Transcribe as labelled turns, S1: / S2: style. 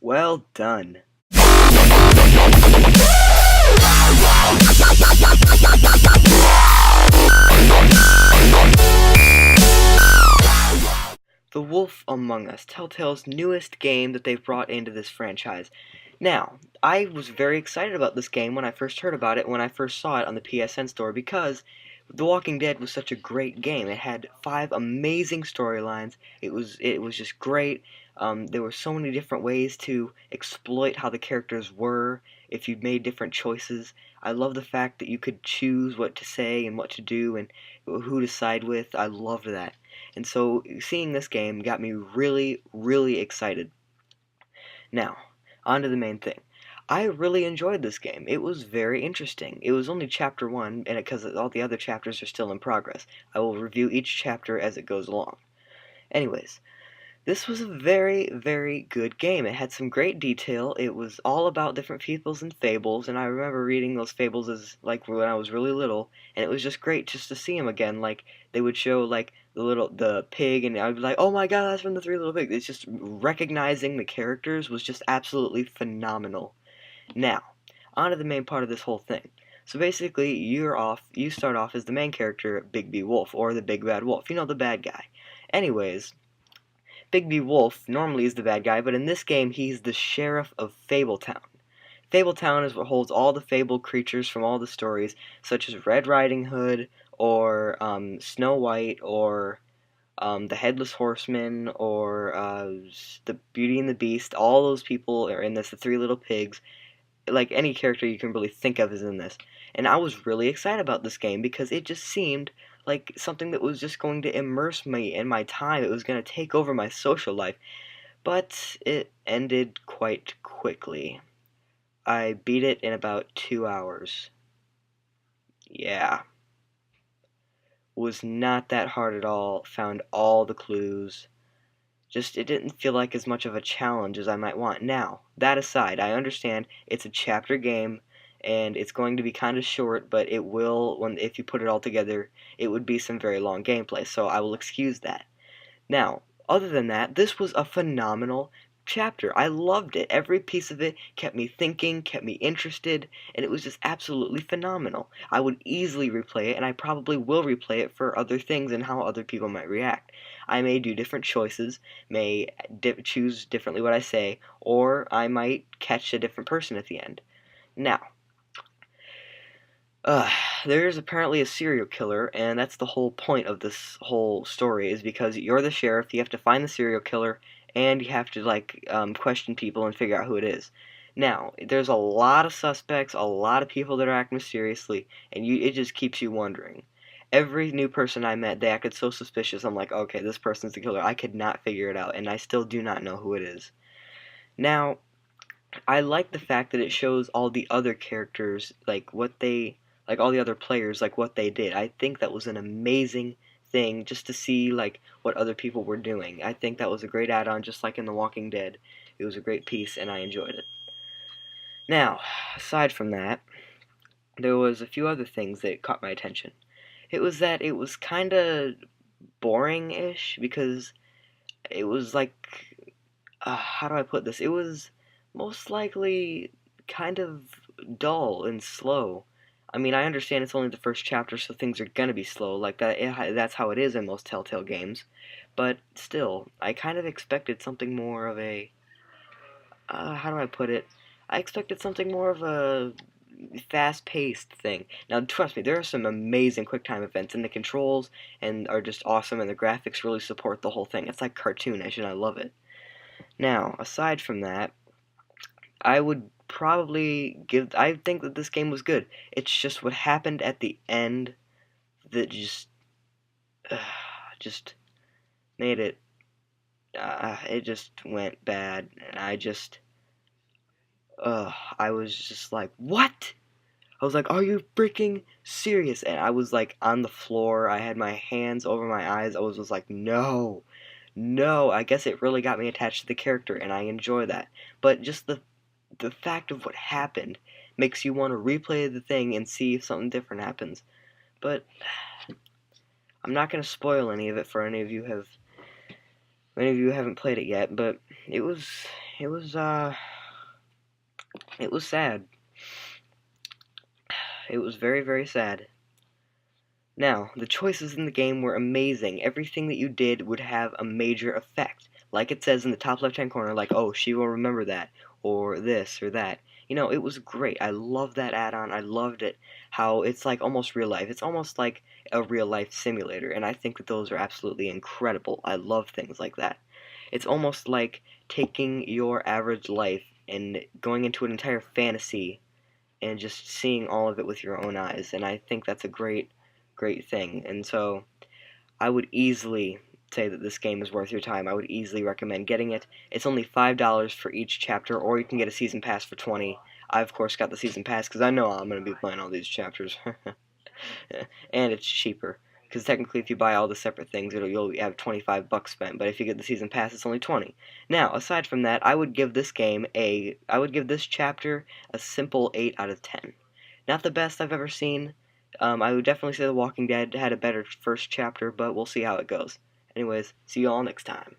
S1: Well done. The Wolf Among Us, Telltale's newest game that they've brought into this franchise. Now, I was very excited about this game when I first heard about it, when I first saw it on the PSN store, because The Walking Dead was such a great game. It had 5 amazing storylines. It was just great. There were so many different ways to exploit how the characters were if you made different choices. I love the fact that you could choose what to say and what to do and who to side with. I loved that. And so seeing this game got me really, really excited. Now, on to the main thing. I really enjoyed this game. It was very interesting. It was only chapter 1, and because all the other chapters are still in progress. I will review each chapter as it goes along. Anyways, this was a very, very good game. It had some great detail. It was all about different peoples and fables, and I remember reading those fables as like when I was really little, and it was just great just to see them again. Like they would show like the pig, and I'd be like, "Oh my God, that's from the Three Little Pigs." It's just recognizing the characters was just absolutely phenomenal. Now, on to the main part of this whole thing. So basically, you start off as the main character, Bigby Wolf, or the Big Bad Wolf. You know, the bad guy. Anyways, Bigby Wolf normally is the bad guy, but in this game he's the sheriff of Fabletown. Fabletown is what holds all the fabled creatures from all the stories, such as Red Riding Hood, or Snow White, or the Headless Horseman, or the Beauty and the Beast. All those people are in this. The Three Little Pigs, like any character you can really think of is in this. And I was really excited about this game because it just seemed like something that was just going to immerse me in my time. It was going to take over my social life. But it ended quite quickly. I beat it in about 2 hours. Yeah. Was not that hard at all. Found all the clues. Just, it didn't feel like as much of a challenge as I might want. Now, that aside, I understand it's a chapter game, and it's going to be kind of short, but it will, if you put it all together, it would be some very long gameplay, so I will excuse that. Now, other than that, this was a phenomenal chapter. I loved it. Every piece of it kept me thinking, kept me interested, and it was just absolutely phenomenal. I would easily replay it, and I probably will replay it for other things and how other people might react. I may do different choices, may choose differently what I say, or I might catch a different person at the end. Now, uh, there's apparently a serial killer, and that's the whole point of this whole story, is because you're the sheriff, you have to find the serial killer, and you have to, like, question people and figure out who it is. Now, there's a lot of suspects, a lot of people that are acting mysteriously, and it just keeps you wondering. Every new person I met, they acted so suspicious, I'm like, okay, this person's the killer. I could not figure it out, and I still do not know who it is. Now, I like the fact that it shows all the other characters, like all the other players, like what they did. I think that was an amazing thing just to see like what other people were doing. I think that was a great add-on, just like in The Walking Dead. It was a great piece, and I enjoyed it. Now, aside from that, there was a few other things that caught my attention. It was that it was kind of boring-ish because it was like, how do I put this? It was most likely kind of dull and slow. I mean, I understand it's only the first chapter, so things are gonna be slow. Like that, that's how it is in most Telltale games. But still, I kind of expected something more of a, how do I put it? I expected something more of a fast-paced thing. Now, trust me, there are some amazing QuickTime events, and the controls and are just awesome, and the graphics really support the whole thing. It's like cartoonish, and I love it. Now, aside from that, I would probably give. I think that this game was good. It's just what happened at the end that uh, just made it. It just went bad, and I was just like, what? I was like, are you freaking serious? And I was like on the floor. I had my hands over my eyes. I was just like, no, no. I guess it really got me attached to the character, and I enjoy that. But just the fact of what happened makes you want to replay the thing and see if something different happens. But I'm not going to spoil any of it for any of you who haven't played it yet, but it was it was sad. It was very, very sad. Now, the choices in the game were amazing. Everything that you did would have a major effect. Like it says in the top left-hand corner, like, oh, she will remember that, or this, or that. You know, it was great. I loved that add-on. I loved it. How it's like almost real life. It's almost like a real-life simulator, and I think that those are absolutely incredible. I love things like that. It's almost like taking your average life and going into an entire fantasy and just seeing all of it with your own eyes, and I think that's a great thing. And so I would easily say that this game is worth your time. I would easily recommend getting it. It's only $5 for each chapter, or you can get a season pass for 20. I of course got the season pass because I know I'm going to be playing all these chapters. And it's cheaper because technically if you buy all the separate things you'll have 25 bucks spent, but if you get the season pass it's only 20. Now, aside from that, I would give this chapter a simple 8 out of 10. Not the best I've ever seen. I would definitely say The Walking Dead had a better first chapter, but we'll see how it goes. Anyways, see you all next time.